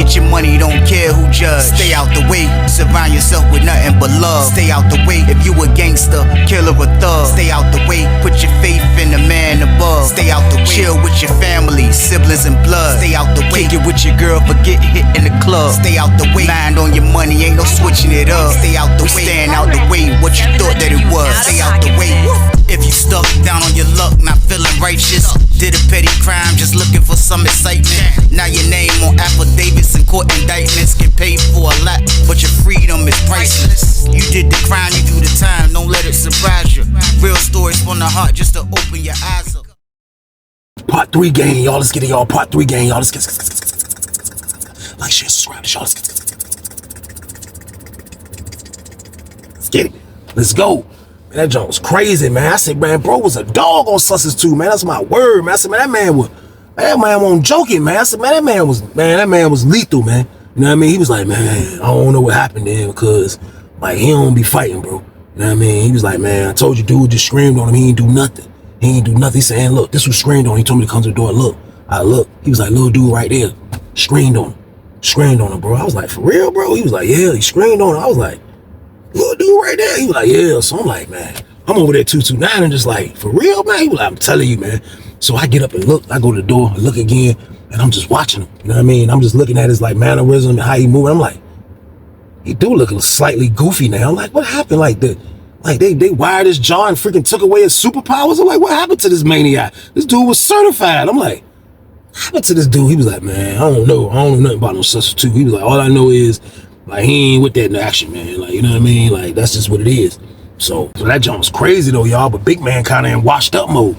Get your money, don't care who judge. Stay out the way, surround yourself with nothing but love. Stay out the way, if you a gangster, killer or thug. Stay out the way, put your faith in the man above. Stay out the way, chill with your family, siblings and blood. Stay out the way, kick it with your girl, forget hit in the club. Stay out the way, mind on your money, ain't no switching it up. Stay out the way, stand out the way, what you thought that it was. Stay out the way. If you stuck down on your luck, not feeling righteous, did a petty crime, just looking for some excitement. Now your name on affidavits and court indictments, get paid for a lot, but your freedom is priceless. You did the crime, you do the time, don't let it surprise you. Real stories from the heart, just to open your eyes up. Part 3 gang, y'all. Let's get it, y'all. Part 3 gang, y'all. Let's get like, share, subscribe, y'all. Let's get it. Let's go. Man, that joint was crazy, man. I said, man, bro was a dog on Sussex too, man. That's my word, man. I said, man, that man wasn't joking, man. I said, man, that man was lethal, man. You know what I mean? He was like, man, I don't know what happened there because, like, he don't be fighting, bro. You know what I mean? He was like, man, I told you, dude just screamed on him. He ain't do nothing. He said, look, this was screamed on. He told me to come to the door. Look, I look. He was like, little dude right there, screamed on him, bro. I was like, for real, bro? He was like, yeah, he screamed on him. I was like, little dude right there. He was like, yeah. So I'm like, man, I'm over there 229 and just like, for real, man? He was like, I'm telling you, man. So I get up and look. I go to the door and look again, and I'm just watching him. You know what I mean? I'm just looking at his like mannerism and how he moving. I'm like, he do look slightly goofy now. I'm like, what happened? Like they wired his jaw and freaking took away his superpowers. I'm like, what happened to this maniac? This dude was certified. I'm like, what happened to this dude? He was like, man, I don't know nothing about no Sussex 2. He was like, all I know is, like, he ain't with that in action, man. Like, you know what I mean? Like, that's just what it is. So that jump was crazy, though, y'all. But Big Man kind of in washed up mode.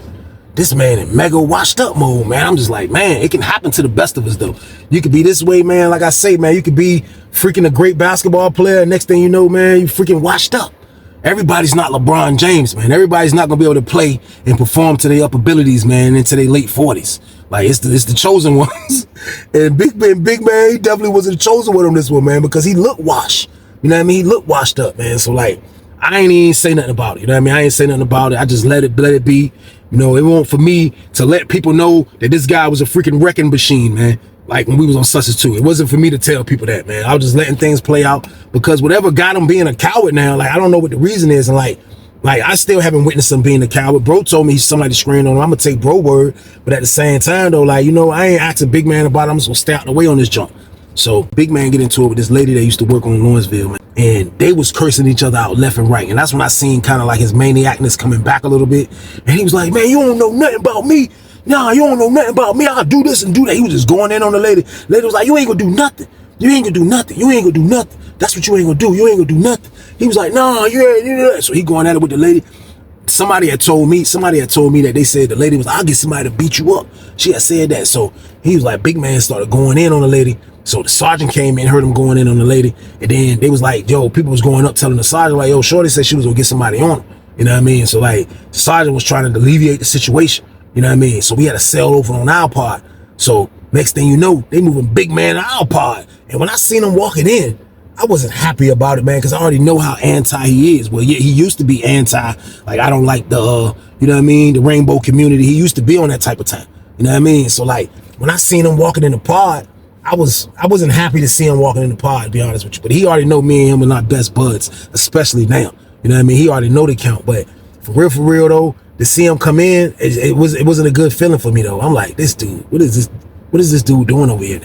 This man in mega washed up mode, man. I'm just like, man, it can happen to the best of us, though. You could be this way, man. Like I say, man, you could be freaking a great basketball player. Next thing you know, man, you freaking washed up. Everybody's not LeBron James, man. Everybody's not gonna be able to play and perform to their up abilities, man, into their late 40s. Like, it's the chosen ones. And Big Man, he definitely wasn't the chosen one on this one, man, because he looked washed. You know what I mean? He looked washed up, man. So, like, I ain't even say nothing about it. You know what I mean? I ain't say nothing about it. I just let it be. You know, it won't for me to let people know that this guy was a freaking wrecking machine, man. Like when we was on Sussex 2. It wasn't for me to tell people that, man. I was just letting things play out because whatever got him being a coward now, like, I don't know what the reason is. And like I still haven't witnessed him being a coward. Bro told me somebody screamed on him. I'm gonna take bro word. But at the same time, though, like, you know, I ain't asking Big Man about it. I'm just gonna stay out the way on this jump. So Big Man get into it with this lady that used to work on Lawrenceville, man. And they was cursing each other out left and right. And that's when I seen kind of like his maniacness coming back a little bit. And he was like, man, you don't know nothing about me. Nah, you don't know nothing about me. I'll do this and do that. He was just going in on the lady. Lady was like, you ain't gonna do nothing. You ain't gonna do nothing. You ain't gonna do nothing. That's what you ain't gonna do. You ain't gonna do nothing. He was like, nah, you ain't do that. So he going at it with the lady. Somebody had told me that they said the lady was, I'll get somebody to beat you up. She had said that. So he was like, Big Man started going in on the lady. So the sergeant came in, heard him going in on the lady. And then they was like, yo, people was going up telling the sergeant, like, yo, Shorty said she was gonna get somebody on him. You know what I mean? So like, the sergeant was trying to alleviate the situation. You know what I mean? So we had to sail over on our pod. So next thing you know, they moving Big Man to our pod. And when I seen him walking in, I wasn't happy about it, man, because I already know how anti he is. Well, yeah, he used to be anti. Like, I don't like the, you know what I mean, the rainbow community. He used to be on that type of time. You know what I mean? So like, when I seen him walking in the pod, I wasn't happy to see him walking in the pod, to be honest with you. But he already know me and him are not best buds, especially now. You know what I mean? He already know the count. But for real though, to see him come in, it wasn't a good feeling for me though. I'm like, this dude, what is this dude doing over here?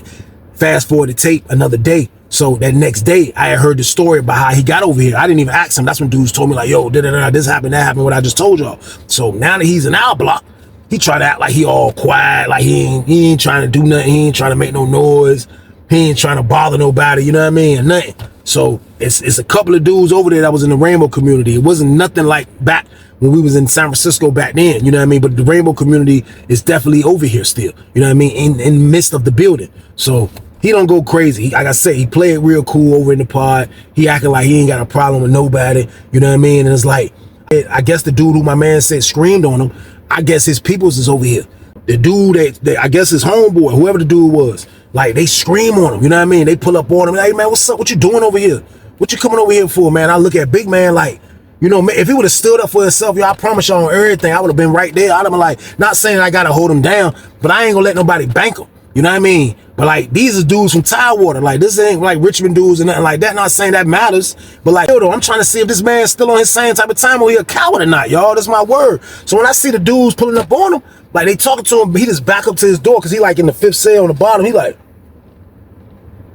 Fast forward to tape another day. So that next day, I had heard the story about how he got over here. I didn't even ask him. That's when dudes told me like, yo, this happened, that happened, what I just told y'all. So now that he's in our block, he try to act like he all quiet, like he ain't trying to do nothing. He ain't trying to make no noise. He ain't trying to bother nobody, you know what I mean? Or nothing. So it's a couple of dudes over there that was in the rainbow community. It wasn't nothing like back when we was in San Francisco back then, you know what I mean? But the rainbow community is definitely over here still, you know what I mean? In the midst of the building. So he don't go crazy. Like I said, he played real cool over in the pod. He acting like he ain't got a problem with nobody, you know what I mean? And it's like, I guess the dude who my man said screamed on him, I guess his peoples is over here. The dude that I guess his homeboy, whoever the dude was, like, they scream on him, you know what I mean? They pull up on him, like, hey man, what's up? What you doing over here? What you coming over here for, man? I look at Big Man like, you know, if he would have stood up for himself, y'all, I promise y'all on everything, I would have been right there. I'd have been like, not saying I gotta hold him down, but I ain't gonna let nobody bank him. You know what I mean? But like, these are dudes from Tidewater. Like, this ain't like Richmond dudes and nothing like that. Not saying that matters. But like, yo, though, I'm trying to see if this man's still on his same type of time or he a coward or not, y'all. That's my word. So when I see the dudes pulling up on him, like they talking to him, he just back up to his door because he like in the 5th cell on the bottom. He like,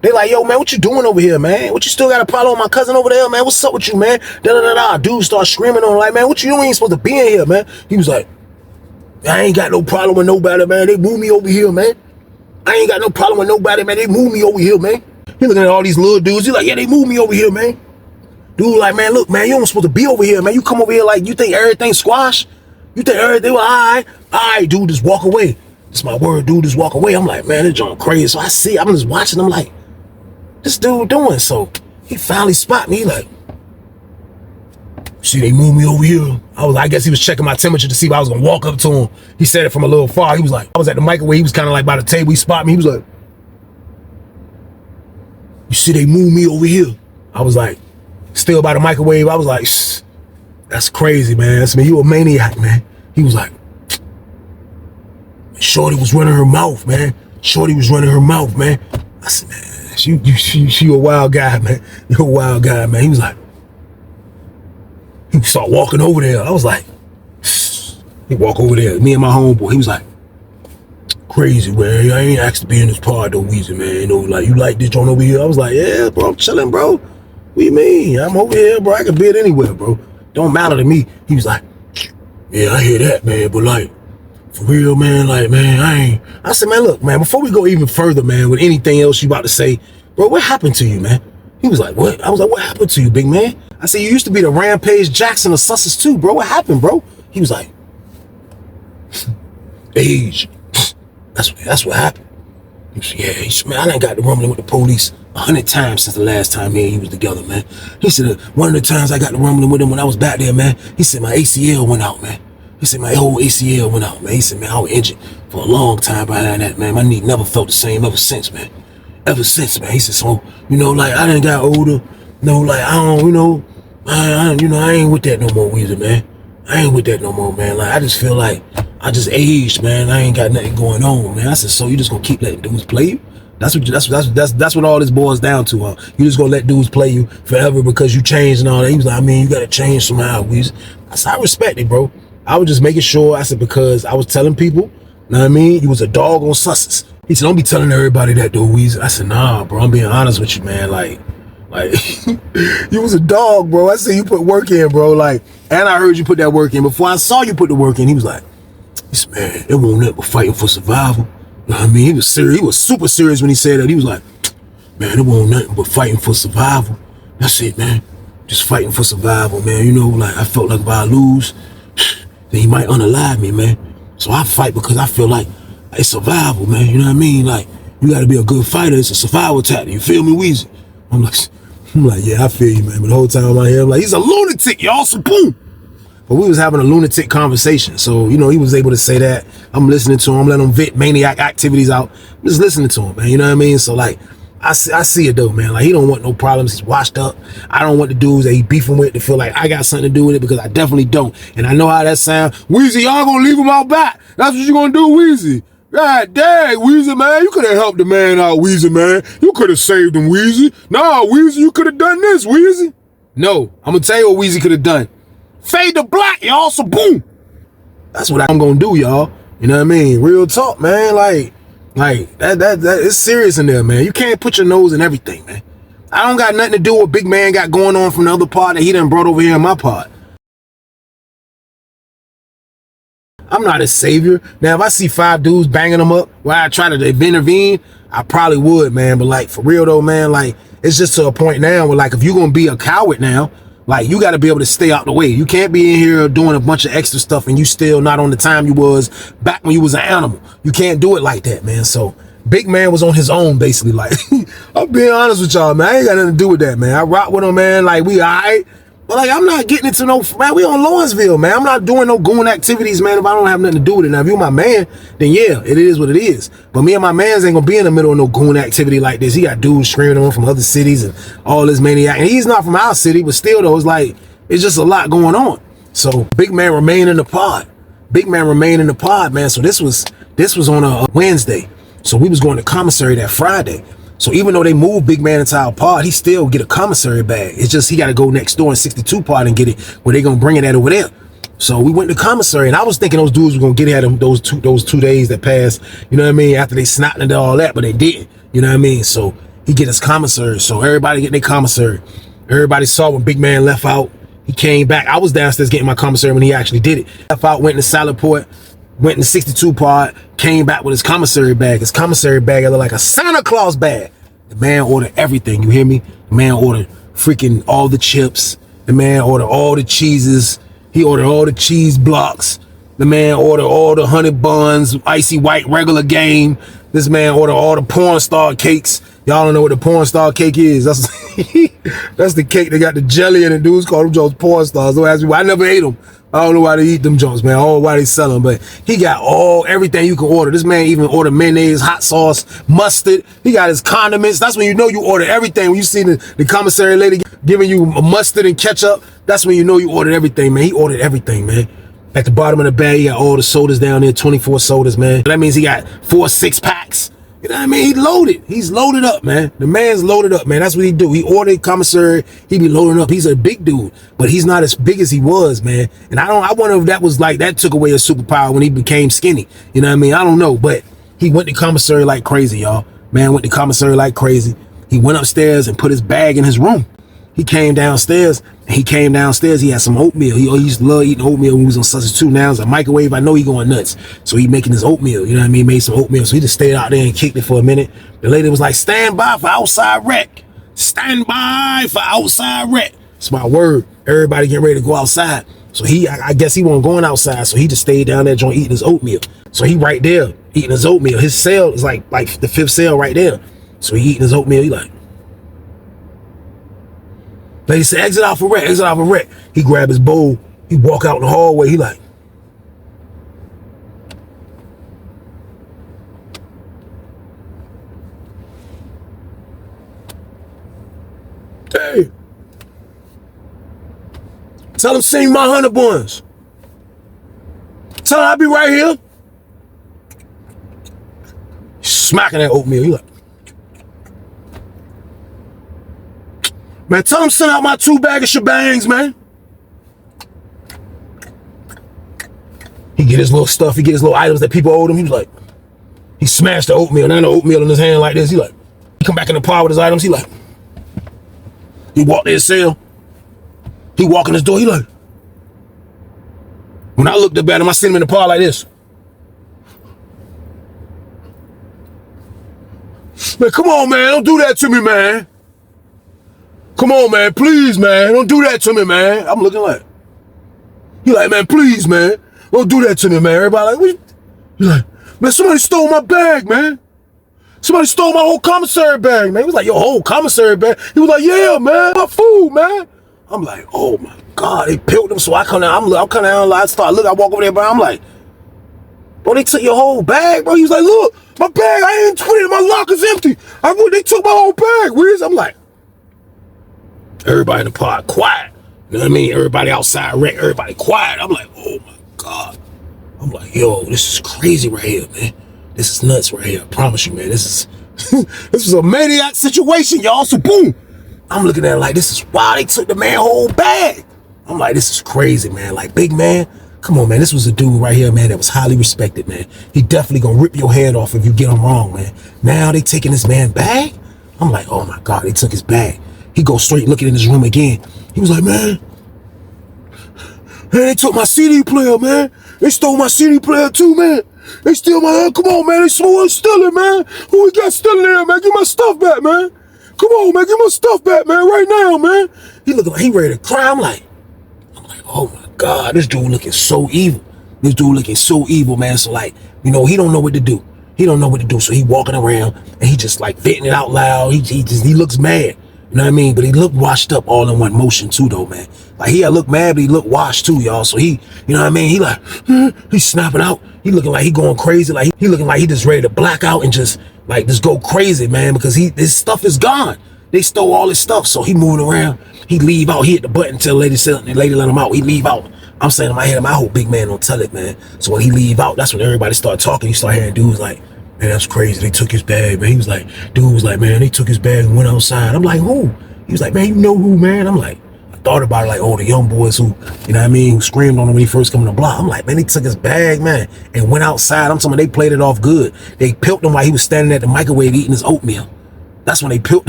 they like, yo, man, what you doing over here, man? What you still got a problem with my cousin over there, man? What's up with you, man? Da-da-da-da. Dude start screaming on him like, man, what you doing? You ain't supposed to be in here, man. He was like, I ain't got no problem with nobody, man. They moved me over here, man. I ain't got no problem with nobody, man. They moved me over here, man. He looking at all these little dudes. He like, yeah, they moved me over here, man. Dude like, man, look, man, you don't supposed to be over here, man. You come over here like you think everything squash? You think everything, well, all right, dude, just walk away. It's my word, dude, just walk away. I'm like, man, this John crazy. So I see, I'm just watching. I'm like, this dude doing? So he finally spot me. He like, see, they moved me over here. I guess he was checking my temperature to see if I was gonna walk up to him. He said it from a little far. He was like, I was at the microwave. He was kind of like by the table. He spot me. He was like, you see, they moved me over here. I was like, still by the microwave. I was like, shh, that's crazy, man. That's me. You a maniac, man. He was like, Shorty was running her mouth, man. Shorty was running her mouth, man. I said, man, she a wild guy, man. You're a wild guy, man. He was like, he start walking over there. I was like, he walk over there. Me and my homeboy. He was like, crazy, man. I ain't asked to be in this part though, Weezy, man. You know, like, you like this joint over here? I was like, yeah, bro, I'm chilling, bro. What you mean? I'm over here, bro. I can be it anywhere, bro. Don't matter to me. He was like, yeah, I hear that, man. But like, for real, man, like, man, I said, man, look, man, before we go even further, man, with anything else you about to say, bro, what happened to you, man? He was like, what? I was like, what happened to you, big man? I said, you used to be the Rampage Jackson of Sussex too, bro. What happened, bro? He was like, age. That's what happened. He said, yeah, he said, man, I done got to rumbling with the police 100 times since the last time me and he was together, man. He said, one of the times I got to rumbling with him when I was back there, man, he said, my ACL went out, man. He said, my whole ACL went out, man. He said, man, I was injured for a long time behind that, man. My knee never felt the same ever since, man. Ever since, man. He said, so, you know, like, I done got older. No, like, I don't, you know, I ain't with that no more, Weezy, man. I ain't with that no more, man. Like, I just feel like I just aged, man. I ain't got nothing going on, man. I said, so you just gonna keep letting dudes play you? That's what all this boils down to, huh? You just gonna let dudes play you forever because you changed and all that. He was like, I mean, you gotta change somehow, Weezy. I said, I respect it, bro. I was just making sure. I said, because I was telling people, you know what I mean? You was a dog on Sussex. He said, don't be telling everybody that though, Weezy. I said, nah, bro, I'm being honest with you, man. Like, you was a dog, bro. I said you put work in, bro. Like, and I heard you put that work in. Before I saw you put the work in, he was like, man, it won't nothing but fighting for survival. You know what I mean? He was serious. He was super serious when he said that. He was like, man, it won't nothing but fighting for survival. That's it, man. Just fighting for survival, man. You know, like, I felt like if I lose, then he might unalive me, man. So I fight because I feel like it's survival, man. You know what I mean? Like, you got to be a good fighter. It's a survival tactic. You feel me, Weezy? I'm like, yeah, I feel you, man. But the whole time I'm here, I'm like, he's a lunatic, y'all. So boom. But we was having a lunatic conversation. So, you know, he was able to say that. I'm listening to him, letting him vent maniac activities out. I'm just listening to him, man. You know what I mean? So, like, I see it, though, man. Like, he don't want no problems. He's washed up. I don't want the dudes that he beefing with to feel like I got something to do with it, because I definitely don't. And I know how that sound. Weezy, y'all gonna leave him out back. That's what you gonna do, Weezy. God dang, Weezy, man. You could have helped the man out, Weezy, man. You could have saved him, Weezy. Nah, Weezy, you could have done this, Weezy. No, I'm gonna tell you what Weezy could have done. Fade to black, y'all, so boom. That's what I'm gonna do, y'all. You know what I mean? Real talk, man. Like that it's serious in there, man. You can't put your nose in everything, man. I don't got nothing to do with what big man got going on from the other part that he done brought over here in my part. I'm not a savior. Now, if I see 5 dudes banging them up while I try to intervene, I probably would, man. But like, for real though, man, like, it's just to a point now where, like, if you're gonna be a coward now, like, you got to be able to stay out the way. You can't be in here doing a bunch of extra stuff and you still not on the time you was back when you was an animal. You can't do it like that, man. So big man was on his own, basically. Like, I'm being honest with y'all, man. I ain't got nothing to do with that, man. I rock with him, man. Like, we all right. But like, I'm not getting into no, man, we on Lawrenceville, man. I'm not doing no goon activities, man, if I don't have nothing to do with it. Now, if you my man, then yeah, it is what it is. But me and my mans ain't gonna be in the middle of no goon activity like this. He got dudes screaming at him from other cities and all this maniac. And he's not from our city, but still though, it's like, it's just a lot going on. So big man remain in the pod. Big man remain in the pod, man. So this was on a Wednesday. So we was going to commissary that Friday. So even though they moved Big Man into our pod, he still get a commissary bag. It's just he got to go next door in 62 pod and get it where they gonna bring it at over there. So we went to commissary, and I was thinking those dudes were gonna get it at them those 2 days that passed. You know what I mean? After they snapped and did all that, but they didn't. You know what I mean? So he get his commissary. So everybody get their commissary. Everybody saw when Big Man left out. He came back. I was downstairs getting my commissary when he actually did it. Left out, went in the salad port, went in the 62 pod, came back with his commissary bag. His commissary bag looked like a Santa Claus bag. The man ordered everything, you hear me? The man ordered freaking all the chips. The man ordered all the cheeses. He ordered all the cheese blocks. The man ordered all the honey buns, icy white regular game. This man ordered all the porn star cakes. Y'all don't know what the porn star cake is. That's that's the cake that got the jelly in it. Dudes call them Jones porn stars. Don't ask me why. I never ate them. I don't know why they eat them Jones, man. I don't know why they sell them, but he got everything you can order. This man even ordered mayonnaise, hot sauce, mustard. He got his condiments. That's when you know you ordered everything. When you see the commissary lady giving you mustard and ketchup, that's when you know you ordered everything, man. He ordered everything, man. At the bottom of the bag, he got all the sodas down there, 24 sodas, man. That means he got 4 6-packs. You know what I mean? He loaded. He's loaded up, man. The man's loaded up, man. That's what he do. He ordered commissary. He be loading up. He's a big dude, but he's not as big as he was, man. And I wonder if that was like, that took away his superpower when he became skinny. You know what I mean? I don't know, but he went to commissary like crazy, y'all. Man went to commissary like crazy. He went upstairs and put his bag in his room. He came downstairs. He had some oatmeal. He used to love eating oatmeal when he was on Sussex 2. Now it's a microwave. I know he going nuts. So he making his oatmeal. You know what I mean? Made some oatmeal. So he just stayed out there and kicked it for a minute. The lady was like, stand by for outside wreck. Stand by for outside wreck. It's my word. Everybody getting ready to go outside. So I guess he wasn't going outside. So he just stayed down there joint eating his oatmeal. So he right there eating his oatmeal. His cell is like the 5th cell right there. So he eating his oatmeal. He like, lady said, exit out for wreck, exit out for wreck. He grabbed his bowl. He walk out in the hallway. He like, hey, tell him sing my honey buns. Tell him I'll be right here. Smacking that oatmeal. He like, man, tell him send out my 2 bag of shebangs, man. He get his little stuff. He get his little items that people owed him. He was like, he smashed the oatmeal. Now the oatmeal in his hand like this. He like, he come back in the pod with his items. He like, he walked to his cell. He walk in his door. He like, when I looked up at him, I seen him in the pod like this. Man, come on, man. Don't do that to me, man. Come on, man. Please, man. Don't do that to me, man. I'm looking like, he like, man, please, man. Don't do that to me, man. Everybody like, what? He like, man, somebody stole my bag, man. Somebody stole my whole commissary bag, man. He was like, your whole commissary bag? He was like, yeah, man. My food, man. I'm like, oh, my God. They peeled them. So I come down. I'm kind of, I start looking. I walk over there, bro. I'm like, bro, they took your whole bag, bro. He was like, look, my bag, I ain't put it in. My locker's empty. They took my whole bag. Where's? I'm like, everybody in the pod quiet. You know what I mean? Everybody outside wreck, everybody quiet. I'm like, oh my God. I'm like, yo, this is crazy right here, man. This is nuts right here. I promise you, man. This is a maniac situation, y'all. So boom. I'm looking at it like, this is why they took the man whole bag. I'm like, this is crazy, man. Like, big man, come on, man. This was a dude right here, man, that was highly respected, man. He definitely gonna rip your hand off if you get him wrong, man. Now they taking this man bag? I'm like, oh my God, they took his bag. He goes straight looking in his room again. He was like, man, they took my CD player, man. They stole my CD player too, man. They steal my, come on, man. They steal it, man. Who we got stealing there, man? Give my stuff back, man. Come on, man. Give my stuff back, man. Right now, man. He looking like he ready to cry. I'm like, oh my God, this dude looking so evil. This dude looking so evil, man. So like, you know, he don't know what to do. He don't know what to do. So he walking around and he just like venting it out loud. He looks mad. You know what I mean? But he looked washed up all in one motion too, though, man. Like, he had looked mad, but he looked washed too, y'all. So he, you know what I mean? He like, he's snapping out. He looking like he going crazy. Like, he looking like he just ready to black out and just go crazy, man, because his stuff is gone. They stole all his stuff. So he moving around. He leave out. He hit the button till the lady let him out. He leave out. I'm saying in my head, I hope big man don't tell it, man. So when he leave out, that's when everybody start talking. You start hearing dudes like, Man, that's crazy. They took his bag, man. He was like, dude was like, man, they took his bag and went outside. I'm like, who? He was like, man, you know who, man? I'm like, I thought about it, like, oh, the young boys who, you know what I mean, who screamed on him when he first came on the block. I'm like, man, they took his bag, man, and went outside. I'm talking about they played it off good. They pilled him while he was standing at the microwave eating his oatmeal. That's when they pilled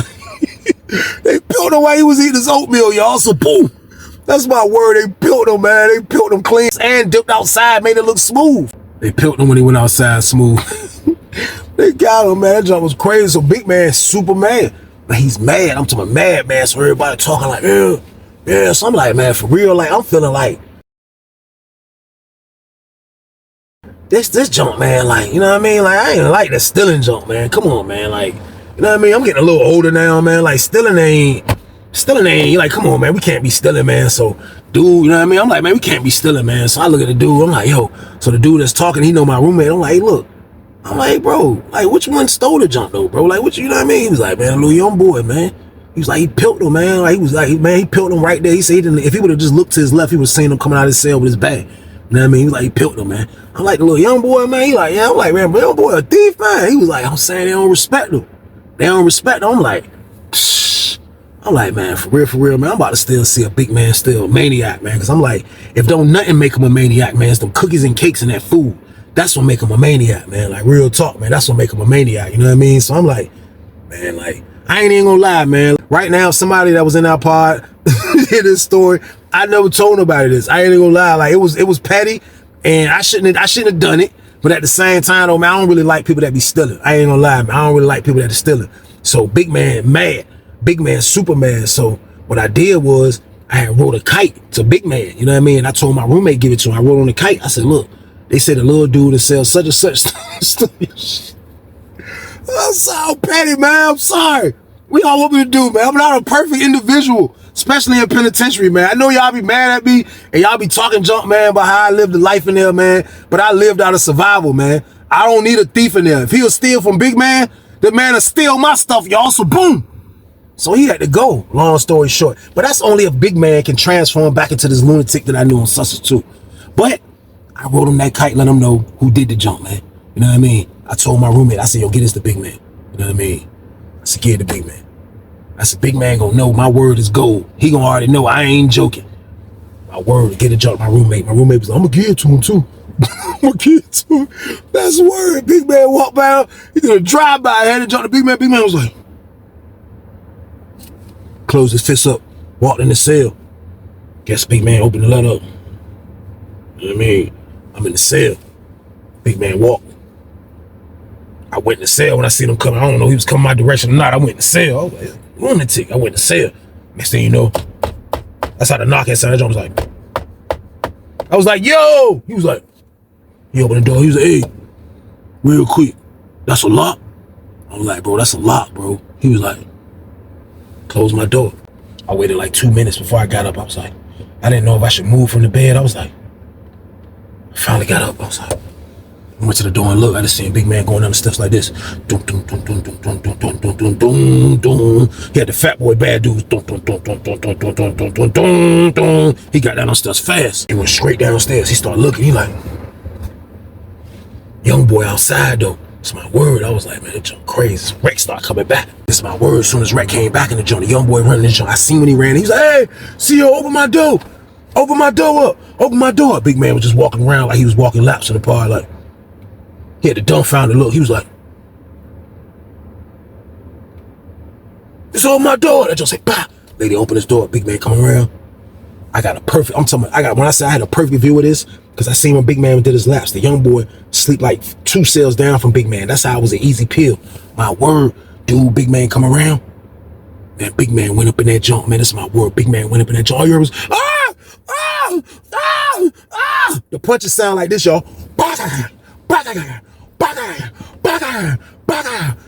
they pilled him while he was eating his oatmeal, y'all. So boom. That's my word. They pilled him, man. They pilled him clean and dipped outside, made it look smooth. They pilled him when he went outside smooth. They got him, man. That jump was crazy. So big man, super mad. But he's mad. I'm talking mad, man. So everybody talking like, yeah. So I'm like, man, for real, like, I'm feeling like this jump, man, like, you know what I mean? Like, I ain't like that stealing jump, man. Come on, man. Like, you know what I mean? I'm getting a little older now, man. Like, stealing ain't, like, come on, man. We can't be stealing, man. So, dude, you know what I mean? I'm like, man, we can't be stealing, man. So I look at the dude. I'm like, yo. So the dude that's talking, he know my roommate. I'm like, hey, look. I'm like, hey, bro, like, which one stole the jump, though, bro? Like, what, you know what I mean? He was like, man, a little young boy, man. He was like, he pilled him, man. Like, he was like, man, he pilled him right there. He said, if he would have just looked to his left, he would have seen him coming out of his cell with his bag. You know what I mean? He was like, he pilled him, man. I'm like, the little young boy, man. He like, yeah. I'm like, man, young boy a thief, man. He was like, I'm saying they don't respect him. They don't respect him. I'm like, psh. I'm like, man, for real, man. I'm about to still see a big man still maniac, man. Because I'm like, if don't nothing make him a maniac, man, it's them cookies and cakes and that food. That's what make him a maniac, man. Like, real talk, man. That's what make him a maniac. You know what I mean? So I'm like, man, like, I ain't even gonna lie, man. Right now, somebody that was in our pod hear this story. I never told nobody this. I ain't even gonna lie. Like, it was petty, and I shouldn't have done it. But at the same time, though, man, I don't really like people that be stealing. I ain't gonna lie, man. I don't really like people that are stealing. So big man mad. Big man super mad. So what I did was I had wrote a kite to big man. You know what I mean? I told my roommate give it to him. I wrote on the kite. I said, look. They said a little dude that sells such and such. I'm so petty, man. I'm sorry. We all want me to do, man. I'm not a perfect individual, especially in penitentiary, man. I know y'all be mad at me and y'all be talking junk, man, about how I lived the life in there, man. But I lived out of survival, man. I don't need a thief in there. If he'll steal from big man, the man will steal my stuff, y'all. So boom. So he had to go, long story short. But that's only if big man can transform back into this lunatic that I knew in Sussex too. But I wrote him that kite, let him know who did the jump, man. You know what I mean? I told my roommate, I said, yo, get us the big man. You know what I mean? I said, get the big man. I said, big man gonna know my word is gold. He gonna already know I ain't joking. My word, get a jump, my roommate. My roommate was like, I'm gonna give it to him too. I'm gonna give it to him. That's the word. Big man walked by, he did a drive-by, had to jump the big man. Big man was like, closed his fist up, walked in the cell. Guess big man opened the letter up. You know what I mean? I'm in the cell. Big man walked. I went in the cell when I seen him coming. I don't know if he was coming my direction or not. I went in the cell. I was like, lunatic. I went in the cell. Next thing you know, that's how the knock inside the joint was like. I was like, yo! He was like, he opened the door. He was like, hey, real quick, that's a lock? I was like, bro, that's a lock, bro. He was like, close my door. I waited like 2 minutes before I got up. I was like, I didn't know if I should move from the bed. I was like, I finally got up. I was like, I went to the door and looked. I just seen a big man going down the steps like this. Dun, dun, dun, dun, dun, dun, dun, dun, dun, dun, dun, dun. He had the fat boy bad dudes. Dun, dun, dun, dun, dun, dun, dun, dun, dun, dun, dun, dun. He got down on steps fast. He went straight downstairs. He started looking. He like, young boy outside though. It's my word. I was like, man, that junk crazy. Rex started coming back. It's my word. As soon as Rex came back in the junk, the young boy running the junk. I seen when he ran. He was like, hey, CEO, open my door. Open my door up. Open my door. Big man was just walking around like he was walking laps in the park. Like, he had the dumbfounded look. He was like, it's open my door. That just say, bah. Lady opened his door. Big man coming around. I got a perfect, I'm talking about, when I say I had a perfect view of this, because I seen when Big Man did his laps. The young boy sleep like 2 cells down from Big Man. That's how it was an easy pill. My word, dude, Big Man come around. Man, Big Man went up in that junk. Man, that's my word. Big Man went up in that junk. All you heard was, ah, ah, ah, ah. The punches sound like this, y'all.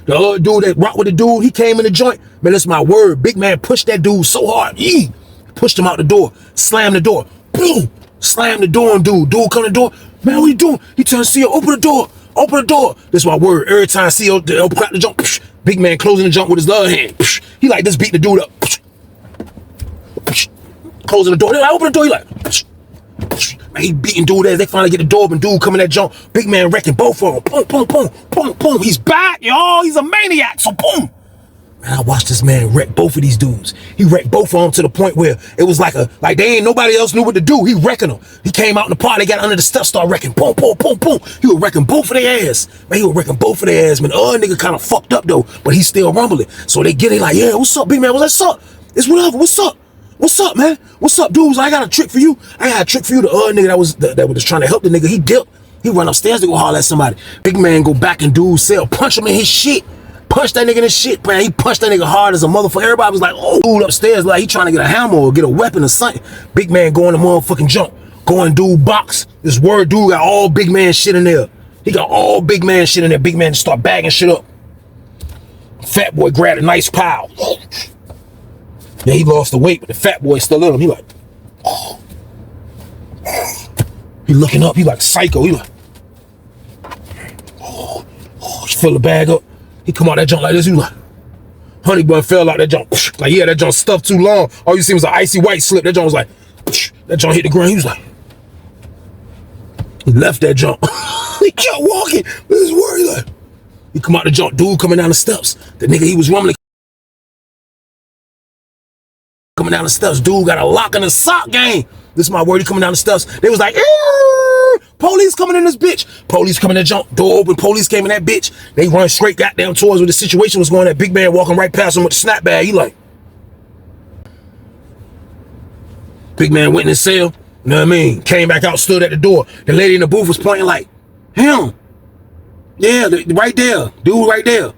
The other dude that rocked with the dude, he came in the joint. Man, that's my word. Big Man pushed that dude so hard. Pushed him out the door. Slammed the door. Boom. Slammed the door on dude. Dude come to the door. Man, what you doing? He turned to CEO, open the door. Open the door. That's my word. Every time CEO crack the jump, Big Man closing the jump with his other hand. He like this beat the dude up. Closing the door. They like, open the door. He like, Man, he beating dude ass. They finally get the door open. Dude coming that jump. Big man wrecking both of them. Boom, boom, boom, boom, boom. He's back, y'all. He's a maniac. So boom. Man, I watched this man wreck both of these dudes. He wrecked both of them to the point where it was like they ain't nobody else knew what to do. He wrecking them. He came out in the party, got under the steps, started wrecking. Boom, boom, boom, boom. He was wrecking both of their ass. Man, he was wrecking both of their ass. Man, the other nigga kind of fucked up though, but he's still rumbling. So they get it like, yeah, what's up, big man? What's up? It's whatever. What's up? What's up, man? What's up, dudes? I got a trick for you. I got a trick for you. The other nigga that was trying to help the nigga, he dipped. He run upstairs to go holler at somebody. Big man go back in dude's cell, punch him in his shit. Punch that nigga in his shit, man. He punched that nigga hard as a motherfucker. Everybody was like, oh, dude upstairs, like he trying to get a hammer or get a weapon or something. Big man going to motherfucking jump. Going dude box. This word dude got all big man shit in there. He got all big man shit in there. Big man start bagging shit up. Fat boy grabbed a nice pile. Yeah, he lost the weight, but the fat boy still in him. He like, oh. He looking up. He like psycho. He like, oh. He fill the bag up. He come out that junk like this. He was like, honey bun fell out that junk. Like, yeah, that junk stuffed too long. All you see was an icy white slip. That junk was like, that junk hit the ground. He was like, he left that junk. He kept walking with his word. He like, he come out the junk. Dude coming down the steps. The nigga he was rumbling. Coming down the steps. Dude got a lock in the sock game. This is my word. He coming down the steps. They was like, police coming in this bitch. Police coming to jump. Door open. Police came in that bitch. They run straight goddamn towards where the situation was going. That big man walking right past him with the snap bag. He like. Big man went in his cell. You know what I mean? Came back out, stood at the door. The lady in the booth was pointing like, him. Yeah, right there. Dude right there.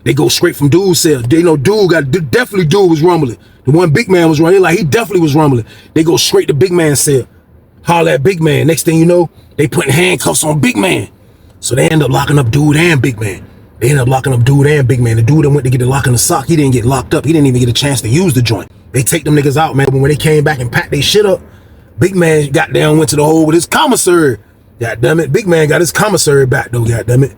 They go straight from dude's cell. They know definitely dude was rumbling. The one big man was running. Like, he definitely was rumbling. They go straight to big man's cell. Holler at big man. Next thing you know, they putting handcuffs on big man. So they end up locking up dude and big man. They end up locking up dude and big man. The dude that went to get the lock in the sock, he didn't get locked up. He didn't even get a chance to use the joint. They take them niggas out, man. But when they came back and packed their shit up, big man got down, went to the hole with his commissary. God damn it. Big man got his commissary back though, god damn it.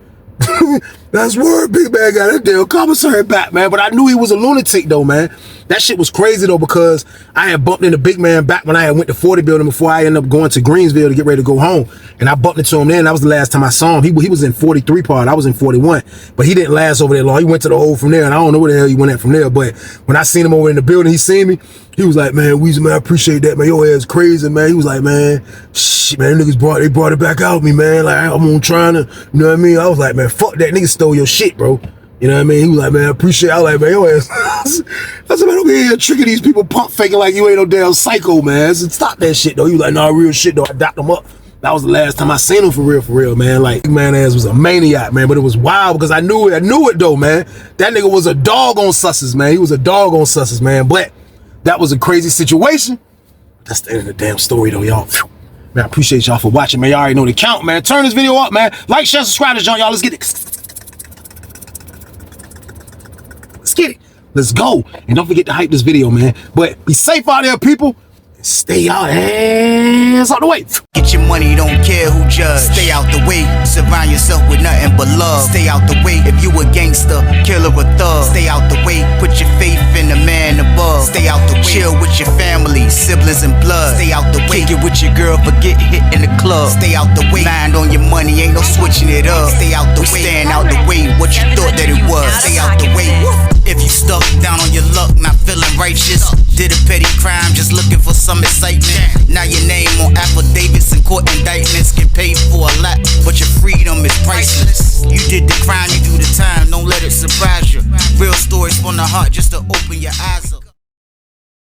That's word, big man got his damn commissary back, man. But I knew he was a lunatic though, man. That shit was crazy though, because I had bumped into big man back when I had went to 40 building before I ended up going to Greensville to get ready to go home. And I bumped into him then. That was the last time I saw him. He was in 43 part. I was in 41. But he didn't last over that long. He went to the hole from there, and I don't know where the hell he went at from there. But when I seen him over in the building, he seen me. He was like, man, Weezy, man, I appreciate that, man. Your ass crazy, man. He was like, man, shit, man, niggas brought it back out of me, man. Like, I'm on trying to, you know what I mean? I was like, man, fuck that. Nigga stole your shit, bro. You know what I mean? He was like, man, I appreciate it. I was like, man, your ass. I said, man, don't be here tricking these people pump faking like you ain't no damn psycho, man. I said, stop that shit, though. He was like, nah, real shit, though. I docked him up. That was the last time I seen him for real, man. Like, man ass was a maniac, man. But it was wild because I knew it, though, man. That nigga was a dog on Sussex, man. He was a dog on Sussex, man. But that was a crazy situation. That's the end of the damn story, though, y'all. Man, I appreciate y'all for watching, man. Y'all already know the count, man. Turn this video up, man. Like, share, subscribe to John, y'all. Let's get it. Let's get it. Let's go. And don't forget to hype this video, man. But be safe out there, people. Stay out hands out the way. Get your money, don't care who judge. Stay out the way. Surround yourself with nothing but love. Stay out the way. If you a gangster, killer or thug. Stay out the way. Put your faith in the man above. Stay out the way. Chill with your family, siblings and blood. Stay out the way. Kick it with your girl, forget hit in the club. Stay out the way. Mind on your money, ain't no switching it up. Stay out the way. Stand out the way. What you thought that it was. Stay out the way. If you stuck down on your luck, not feeling righteous, did a petty crime, just looking for some excitement. Now your name on affidavits and court indictments, get paid for a lot, but your freedom is priceless. You did the crime, you do the time, don't let it surprise you. Real stories from the heart, just to open your eyes.